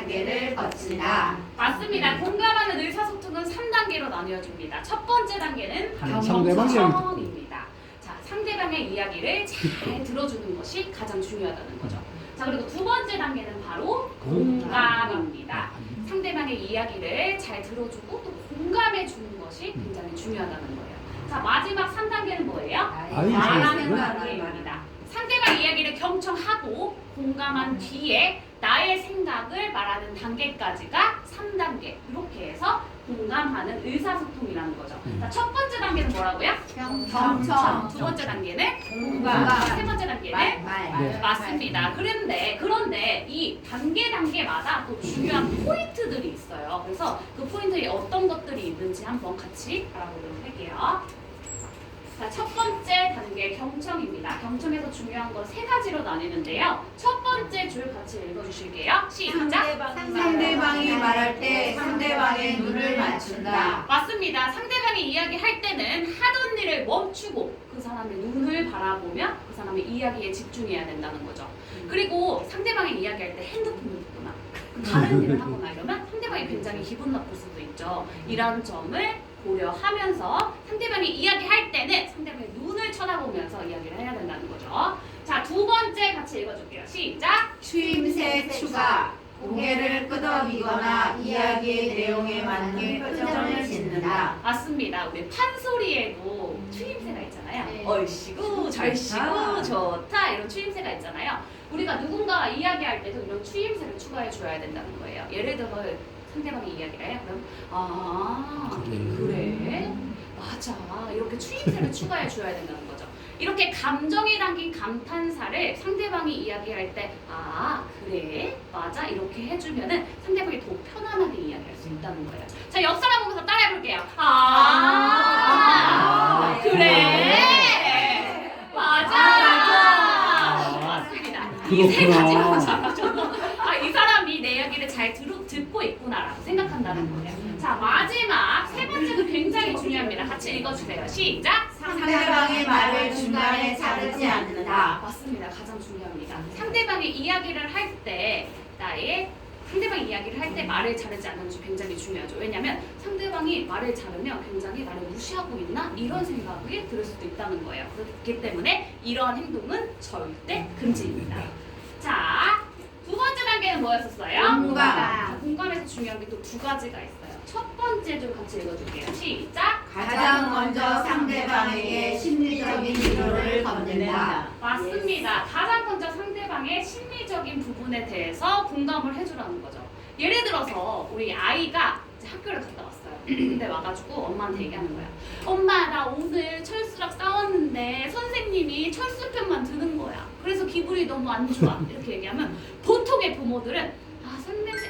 단계를 거친다. 맞습니다. 공감하는 의사소통은 3단계로 나뉘어집니다. 첫 번째 단계는 상대방의 경청입니다. 자, 상대방의 이야기를 잘 들어주는 것이 가장 중요하다는 거죠. 자, 그리고 두 번째 단계는 바로 공감입니다. 상대방의 이야기를 잘 들어주고 또 공감해 주는 것이 굉장히 중요하다는 거예요. 자, 마지막 3단계는 뭐예요? 말하는 단계입니다. 상대방 이야기를 경청하고 공감한 뒤에 나의 생각을 말하는 단계까지가 3단계. 이렇게 해서 공감하는 의사소통이라는 거죠. 자, 첫 번째 단계는 뭐라고요? 경청. 두 번째 단계는 공감. 세 번째 단계는 말. 맞습니다. 그런데 이 단계마다 또 중요한 포인트들이 있어요. 그래서 그 포인트에 어떤 것들이 있는지 한번 같이 알아보도록 할게요. 자, 첫 번째 단계 경청입니다. 경청에서 중요한 건 세 가지로 나뉘는데요. 첫 번째 줄 같이 읽어주실게요. 시작! 상대방이 말할 때 상대방의 눈을 맞춘다. 맞습니다. 상대방이 이야기할 때는 하던 일을 멈추고 그 사람의 눈을 바라보며 그 사람의 이야기에 집중해야 된다는 거죠. 그리고 상대방이 이야기할 때 핸드폰을 보거나 다른 일을 하거나 이러면 상대방이 굉장히 기분 나쁠 수도 있죠. 이런 점을 고려하면서 상대방이 이야기할 때는 상대방의 눈을 쳐다보면서 이야기를 해야 된다는 거죠. 자, 두 번째 같이 읽어줄게요. 시작! 추임새 추가. 고개를 끄덕이거나 이야기의 내용에 맞게 표정을 짓는다. 맞습니다. 우리 판소리에도 추임새가 있잖아요. 네. 얼씨구, 절씨구, 좋다 이런 추임새가 있잖아요. 우리가 누군가 이야기할 때도 이런 추임새를 추가해 줘야 된다는 거예요. 예를 들어 상대방이 이야기를 해요. 그럼 그래? 맞아. 이렇게 추임새를 추가해 줘야 된다는 거죠. 이렇게 감정이 담긴 감탄사를 상대방이 이야기할 때 그래? 맞아? 이렇게 해주면은 상대방이 더 편안하게 이야기할 수 있다는 거예요. 자, 옆 사람 보면서 따라해볼게요. 그래? 맞아. 맞습니다. 이 세 가지로 이 사람이 내 이야기를 잘 듣고 있구나라고 생각한다는 거예요. 자, 마지막 세 번째도 굉장히 중요합니다. 같이 읽어주세요. 시작! 상대방의 말을 중간에 자르지 않는다. 맞습니다. 가장 중요합니다. 상대방의 이야기를 할 때 상대방이 이야기를 할 때 말을 자르지 않는 것이 굉장히 중요하죠. 왜냐하면 상대방이 말을 자르면 굉장히 나를 무시하고 있나? 이런 생각이 들 수도 있다는 거예요. 그렇기 때문에 이러한 행동은 절대 금지입니다. 자, 두 번째 단계는 뭐였었어요? 공감. 자, 공감에서 중요한 게 또 두 가지가 있어요. 첫 번째 줄 같이 읽어줄게요. 시작! 가장 먼저 상대방에게 심리적인 위로를 건넨다. 맞습니다. 가장 먼저 상대방의 심리적인 부분에 대해서 공감을 해주라는 거죠. 예를 들어서 우리 아이가 이제 학교를 갔다 왔어요. 근데 와가지고 엄마한테 얘기하는 거야. 엄마, 나 오늘 철수랑 싸웠는데 선생님이 철수 편만 드는 거야. 그래서 기분이 너무 안 좋아. 이렇게 얘기하면 보통의 부모들은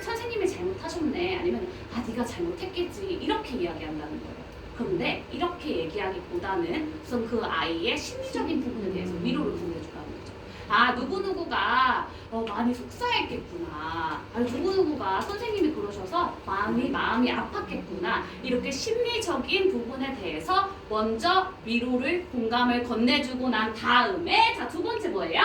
선생님이 잘못하셨네. 아니면 네가 잘못했겠지. 이렇게 이야기한다는 거예요. 그런데 이렇게 얘기하기보다는 우선 그 아이의 심리적인 부분에 대해서 위로를 보내주라는 거죠. 누구누구가 많이 속상했겠구나. 누구누구가 선생님이 그러셔서 마음이 아팠겠구나. 이렇게 심리적인 부분에 대해서 먼저 위로를 공감을 건네주고 난 다음에 자, 두 번째 뭐예요?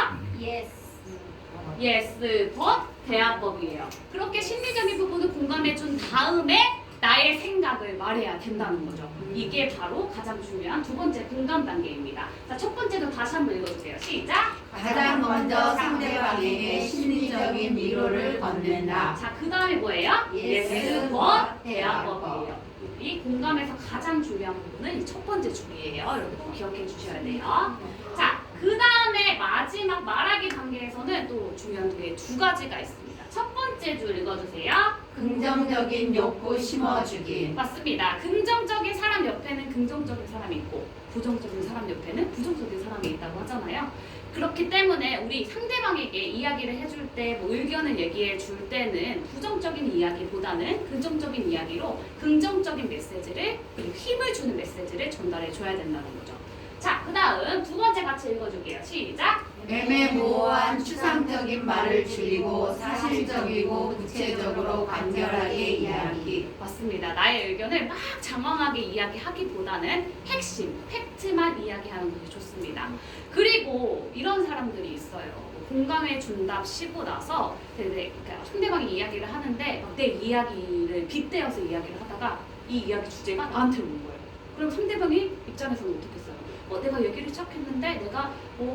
Yes, but 대화법이에요. 그렇게 심리적인 부분을 공감해준 다음에 나의 생각을 말해야 된다는 거죠. 이게 바로 가장 중요한 두 번째 공감 단계입니다. 자, 첫 번째도 다시 한번 읽어주세요. 시작! 가장 먼저 상대방에게 심리적인 위로를 건넨다. 자, 그 다음에 뭐예요? Yes, but 대화법이에요. 이 공감에서 가장 중요한 부분은 이 첫 번째 줄이에요. 여러분 꼭 기억해 주셔야 돼요. 자, 그 다음에 마지막 말하기 단계에서는 또 중요한 게 두 가지가 있습니다. 첫 번째 줄 읽어주세요. 긍정적인 욕구 심어주기. 맞습니다. 긍정적인 사람 옆에는 긍정적인 사람이 있고 부정적인 사람 옆에는 부정적인 사람이 있다고 하잖아요. 그렇기 때문에 우리 상대방에게 이야기를 해줄 때 뭐 의견을 얘기해 줄 때는 부정적인 이야기보다는 긍정적인 이야기로 긍정적인 메시지를 그리고 힘을 주는 메시지를 전달해 줘야 된다는 거죠. 자, 그 다음 두 번째 같이 읽어줄게요. 시작! 애매모호한 추상적인 말을 줄이고 사실적이고 구체적으로 간결하게 이야기. 맞습니다. 나의 의견을 막 장황하게 이야기하기보다는 핵심, 팩트만 이야기하는 것이 좋습니다. 그리고 이런 사람들이 있어요. 공감해 준답 쉬고 나서 그러니까 상대방이 이야기를 하는데 내 이야기를 빗대어서 이야기를 하다가 이 이야기 주제가 나한테 오는 거예요. 그럼 상대방이 입장에서는 어떻겠어요? 내가 얘기를 시작했는데 내가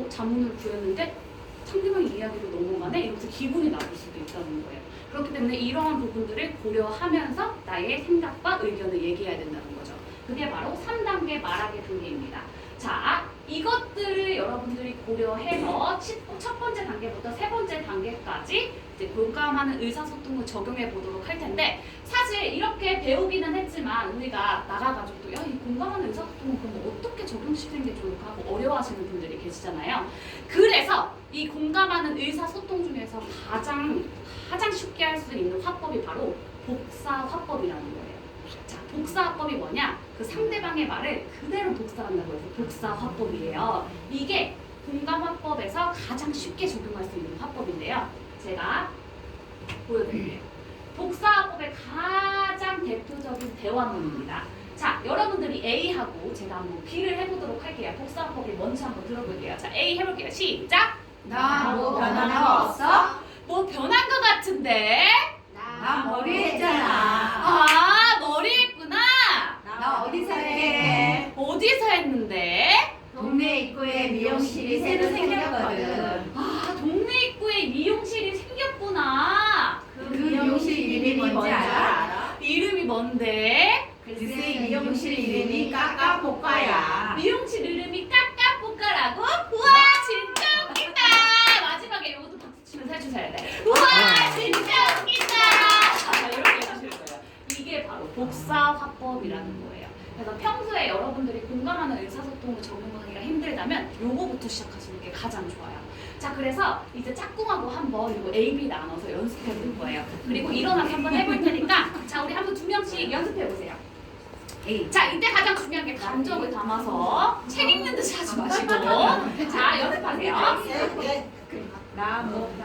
자문을 구했는데 상대방이 이야기로 넘어가네? 이러면서 기분이 나쁠 수도 있다는 거예요. 그렇기 때문에 이러한 부분들을 고려하면서 나의 생각과 의견을 얘기해야 된다는 거죠. 그게 바로 3단계 말하기 단계입니다. 자, 이것들을 여러분들이 고려해서 첫 번째 단계부터 세 번째 단계까지 이제 공감하는 의사소통을 적용해 보도록 할 텐데, 사실 이렇게 배우기는 했지만 우리가 나가가지고 또 이 공감하는 의사소통은 그럼 어떻게 적용시키는 게 좋을까 하고 어려워하시는 분들이 계시잖아요. 그래서 이 공감하는 의사소통 중에서 가장 쉽게 할 수 있는 화법이 바로 복사화법이라는 거예요. 자, 복사화법이 뭐냐? 그 상대방의 말을 그대로 복사한다고 해서 복사화법이에요. 이게 공감화법에서 가장 쉽게 적용할 수 있는 화법인데요. 제가 보여드릴게요. 복사화법의 가장 대표적인 대화문입니다. 자, 여러분들이 A하고 제가 한번 B를 해보도록 할게요. 복사화법이 뭔지 한번 들어볼게요. 자, A 해볼게요. 시작! 나 뭐 변한 거 없어? 뭐 변한 거 같은데? 나 머리 했잖아. 아, 머리 했구나! 나 어디서 해? 어디서 했는데? 동네 입구에 미용실이 새로 생겼거든. 아, 동네 입구에 미용실이 생겼구나. 그 미용실 이름이 뭔지 알아? 이름이 뭔데? 글쎄 미용실 이름이 까까볶아야. 미용실 이름이 까까볶아라고? 우와, 진짜 웃긴다. 마지막에 이것도 박수 치면서 해주셔야 돼. 우와, 진짜 웃긴다. 이렇게 해주실 거예요. 이게 바로 복사화법이라는 거예요. 그래서 평소에 여러분들이 공감하는 의사소통을 적용하기가 힘들다면 요거부터 시작하시는 게 가장 좋아요. 자, 그래서 이제 짝꿍하고 한번 이거 A, B 나눠서 연습해 볼 거예요. 그리고 일어나서 한번 해볼 테니까 자, 우리 한번 2명씩 연습해 보세요. 자, 이때 가장 중요한 게 감정을 담아서 책 읽는 듯이 하지 마시고 자, 연습하세요. 나 뭐